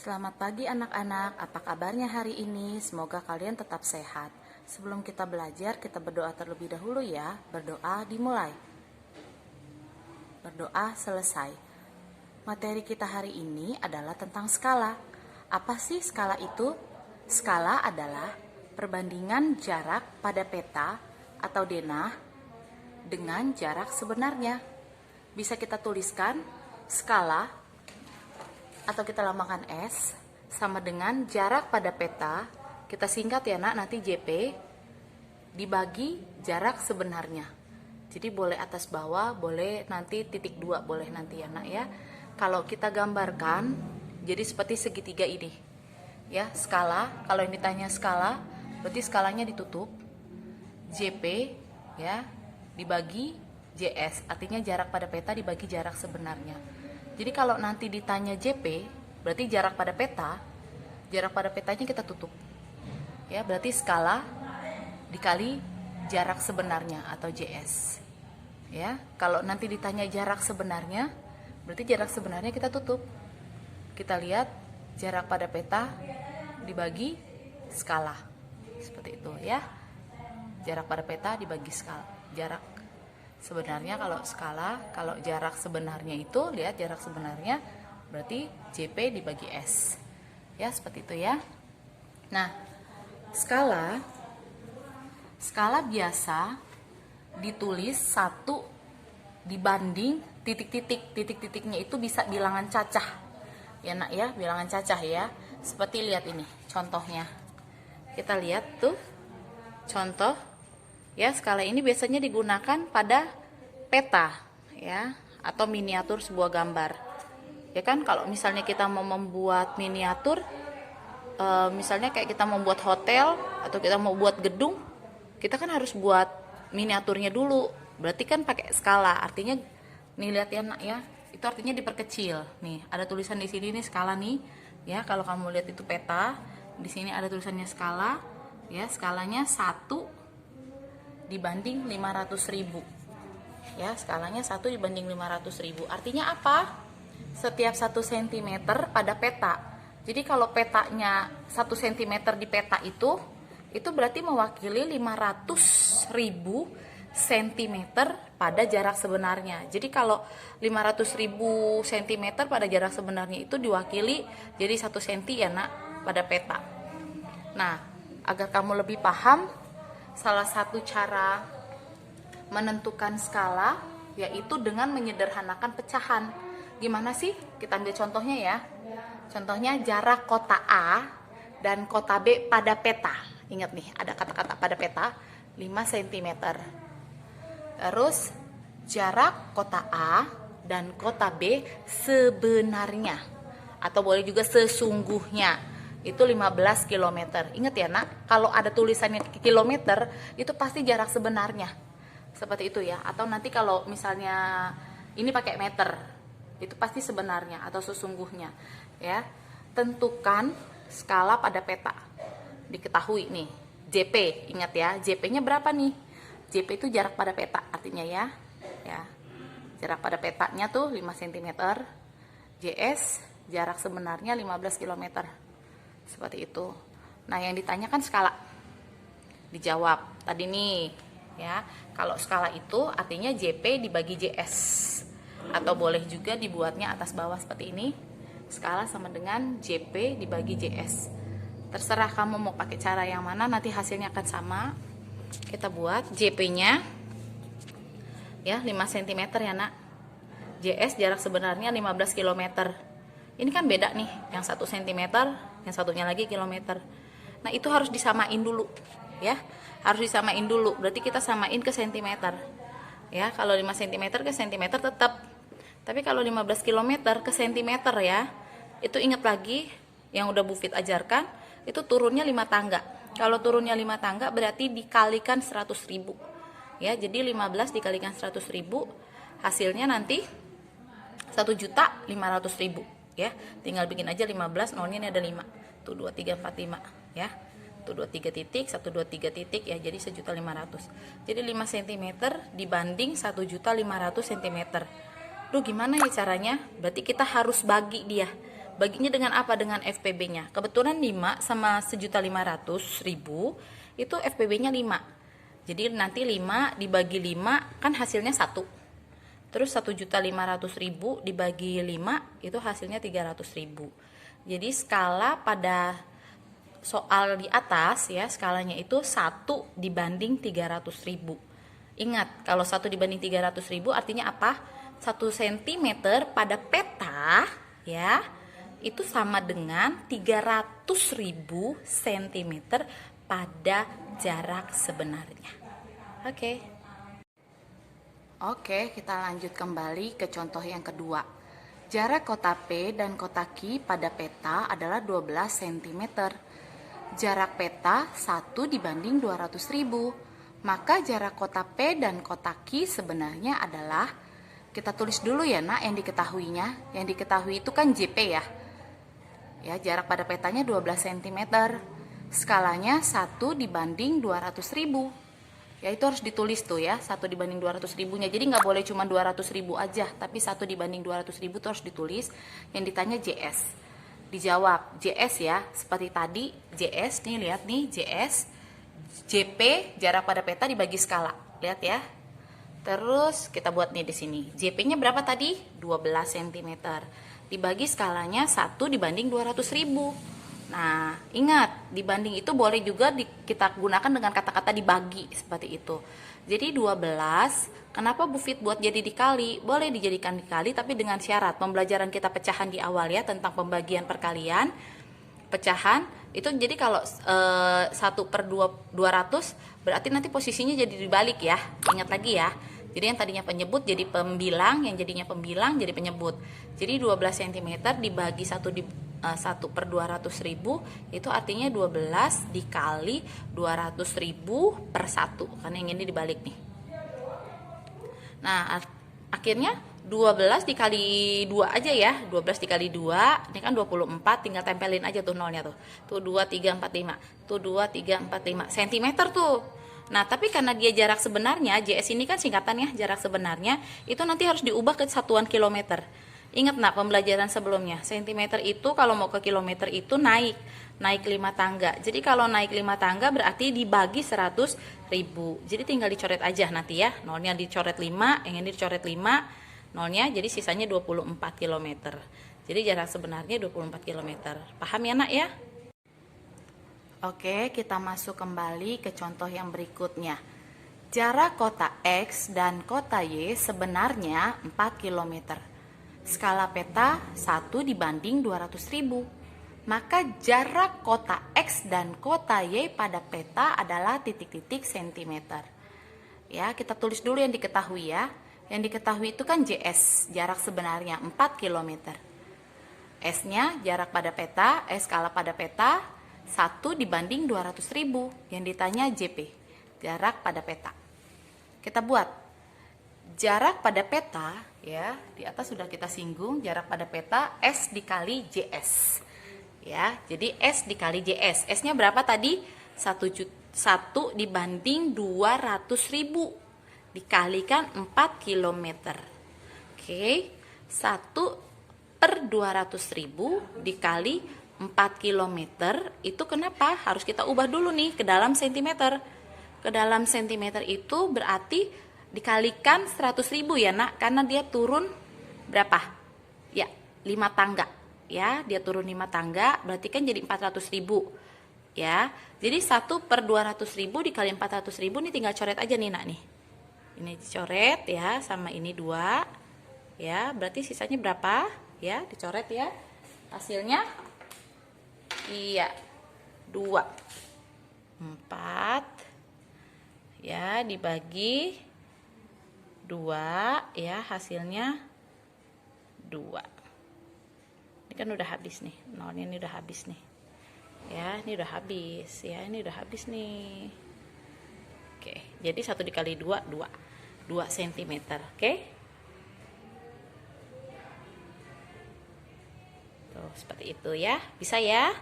Selamat pagi anak-anak, apa kabarnya hari ini? Semoga kalian tetap sehat. Sebelum kita belajar, kita berdoa terlebih dahulu ya. Berdoa dimulai. Berdoa selesai. Materi kita hari ini adalah tentang skala. Apa sih skala itu? Skala adalah perbandingan jarak pada peta atau denah dengan jarak sebenarnya. Bisa kita tuliskan skala atau kita lambangkan S sama dengan jarak pada peta, kita singkat ya nak, nanti JP dibagi jarak sebenarnya. Jadi boleh atas bawah, boleh nanti titik 2, boleh nanti ya nak ya. Kalau kita gambarkan jadi seperti segitiga ini ya, skala. Kalau yang ditanya skala berarti skalanya ditutup, JP ya dibagi JS, artinya jarak pada peta dibagi jarak sebenarnya. Jadi kalau nanti ditanya JP, berarti jarak pada petanya kita tutup. Ya, berarti skala dikali jarak sebenarnya atau JS. Ya, kalau nanti ditanya jarak sebenarnya, berarti jarak sebenarnya kita tutup. Kita lihat jarak pada peta dibagi skala. Seperti itu ya. Jarak pada peta dibagi skala. Jarak sebenarnya kalau skala, kalau jarak sebenarnya itu, lihat jarak sebenarnya berarti JP dibagi S. Ya, seperti itu ya. Nah, skala biasa ditulis 1 dibanding titik-titik. Titik-titiknya itu bisa bilangan cacah. Ya nak ya, bilangan cacah ya. Seperti lihat ini contohnya. Kita lihat tuh contoh. Ya, skala ini biasanya digunakan pada peta ya, atau miniatur sebuah gambar. Ya kan, kalau misalnya kita mau membuat miniatur, misalnya kayak kita membuat hotel atau kita mau buat gedung, kita kan harus buat miniaturnya dulu. Berarti kan pakai skala. Artinya nih lihat ya nak ya, itu artinya diperkecil. Nih, ada tulisan di sini nih skala nih. Ya, kalau kamu lihat itu peta, di sini ada tulisannya skala. Ya, skalanya 1 dibanding 500.000 ya, skalanya 1 dibanding 500.000. Artinya apa? Setiap 1 cm pada peta. Jadi kalau petanya 1 cm di peta itu berarti mewakili 500.000 cm pada jarak sebenarnya. Jadi kalau 500.000 cm pada jarak sebenarnya itu diwakili jadi 1 cm ya nak pada peta. Nah, agar kamu lebih paham, salah satu cara menentukan skala yaitu dengan menyederhanakan pecahan. Gimana sih? Kita ambil contohnya ya. Contohnya jarak kota A dan kota B pada peta. Ingat nih, ada kata-kata pada peta 5 cm. Terus jarak kota A dan kota B sebenarnya, atau boleh juga sesungguhnya, itu 15 km. Ingat ya nak, kalau ada tulisannya kilometer, itu pasti jarak sebenarnya. Seperti itu ya. Atau nanti kalau misalnya ini pakai meter, itu pasti sebenarnya atau sesungguhnya. Ya, tentukan skala pada peta. Diketahui nih, JP, ingat ya, JP-nya berapa nih? JP itu jarak pada peta artinya ya. Ya. Jarak pada petanya tuh 5 cm. JS jarak sebenarnya 15 km. Seperti itu. Nah, yang ditanyakan skala. Dijawab tadi nih ya. Kalau skala itu artinya JP dibagi JS. Atau boleh juga dibuatnya atas bawah seperti ini. Skala sama dengan JP dibagi JS. Terserah kamu mau pakai cara yang mana, nanti hasilnya akan sama. Kita buat JP-nya ya 5 cm ya nak. JS jarak sebenarnya 15 km. Ini kan beda nih, yang 1 cm, yang satunya lagi kilometer. Nah, itu harus disamain dulu ya. Harus disamain dulu. Berarti kita samain ke cm. Ya, kalau 5 cm ke cm tetap. Tapi kalau 15 km ke cm ya, itu ingat lagi yang udah Bu Fit ajarkan, itu turunnya 5 tangga. Kalau turunnya 5 tangga berarti dikalikan 100.000. Ya, jadi 15 dikalikan 100.000 hasilnya nanti 1.500.000. Ya, tinggal bikin aja 15, nolnya ini ada 5. Tuh 2 3 4 5 ya. Tuh 2 3 titik, 1 2 3 titik ya, jadi 1.500.000. Jadi 5 cm dibanding 1.500.000 cm. Duh, gimana ya caranya? Berarti kita harus bagi dia. Baginya dengan apa? Dengan FPB-nya. Kebetulan 5 sama 1.500.000 itu FPB-nya 5. Jadi nanti 5 dibagi 5 kan hasilnya 1. Terus 1.500.000 dibagi 5 itu hasilnya 300.000. Jadi skala pada soal di atas ya, skalanya itu 1 dibanding 300.000. Ingat, kalau 1 dibanding 300.000 artinya apa? 1 cm pada peta ya, itu sama dengan 300.000 cm pada jarak sebenarnya. Oke, kita lanjut kembali ke contoh yang kedua. Jarak kota P dan kota Q pada peta adalah 12 cm. Jarak peta 1 dibanding 200.000. Maka jarak kota P dan kota Q sebenarnya adalah, kita tulis dulu ya nak yang diketahuinya. Yang diketahui itu kan JP ya. Ya, jarak pada petanya 12 cm. Skalanya 1 dibanding 200.000. Ya, itu harus ditulis tuh ya, 1 dibanding 200.000-nya. Jadi nggak boleh cuma 200.000 aja, tapi 1 dibanding 200.000 itu harus ditulis. Yang ditanya JS. Dijawab JS ya, seperti tadi JS nih, lihat nih JS. JP jarak pada peta dibagi skala. Lihat ya. Terus kita buat nih di sini. JP-nya berapa tadi? 12 cm. Dibagi skalanya 1 dibanding 200.000. Nah, ingat, dibanding itu boleh juga kita gunakan dengan kata-kata dibagi, seperti itu. Jadi 12, kenapa Bu Fit buat jadi dikali? Boleh dijadikan dikali, tapi dengan syarat. Pembelajaran kita pecahan di awal ya, tentang pembagian perkalian. Pecahan, itu jadi kalau 1/200, berarti nanti posisinya jadi dibalik ya. Ingat lagi ya. Jadi yang tadinya penyebut jadi pembilang, yang jadinya pembilang jadi penyebut. Jadi 12 cm dibagi 1/200.000 itu artinya 12 dikali 200.000 per 1. Karena yang ini dibalik nih. Nah, akhirnya 12 dikali 2 aja ya. 12 dikali 2, ini kan 24, tinggal tempelin aja tuh nolnya tuh. Tuh 2, 3, 4, 5. Tuh 2, 3, 4, 5 cm tuh. Nah, tapi karena dia jarak sebenarnya, JS ini kan singkatannya jarak sebenarnya, itu nanti harus diubah ke satuan kilometer. Ingat nak pembelajaran sebelumnya, sentimeter itu kalau mau ke kilometer itu naik 5 tangga. Jadi kalau naik 5 tangga berarti dibagi 100.000. Jadi tinggal dicoret aja nanti ya. Nolnya dicoret 5, yang ini dicoret 5, nolnya jadi sisanya 24 km. Jadi jarak sebenarnya 24 km. Paham ya nak ya? Oke, kita masuk kembali ke contoh yang berikutnya. Jarak kota X dan kota Y sebenarnya 4 km. Skala peta 1 dibanding 200.000. Maka jarak kota X dan kota Y pada peta adalah titik-titik cm. Ya, kita tulis dulu yang diketahui ya. Yang diketahui itu kan JS, jarak sebenarnya 4 km. S-nya jarak pada peta, skala pada peta 1 dibanding 200.000. Yang ditanya JP, jarak pada peta. Kita buat jarak pada peta ya, di atas sudah kita singgung, jarak pada peta S dikali JS. Ya, jadi S dikali JS. S-nya berapa tadi? 1 dibanding 200.000 dikalikan 4 km. Oke, 1/200.000 dikali 4 km itu kenapa? Harus kita ubah dulu nih ke dalam cm. Ke dalam cm itu berarti dikalikan 100.000 ya nak, karena dia turun berapa? Ya, 5 tangga. Ya, dia turun 5 tangga, berarti kan jadi 400.000. Ya, jadi 1/200.000 dikali 400.000 ini tinggal coret aja nih nak nih. Ini dicoret ya, sama ini 2. Ya, berarti sisanya berapa? Ya, dicoret ya. Hasilnya iya 2. 4 ya dibagi 2 ya, hasilnya 2. Ini kan udah habis nih, nolnya ini udah habis nih ya, ini udah habis ya, ini udah habis nih. Oke, jadi 1 dikali 2 cm. Oke, tuh seperti itu ya, bisa ya.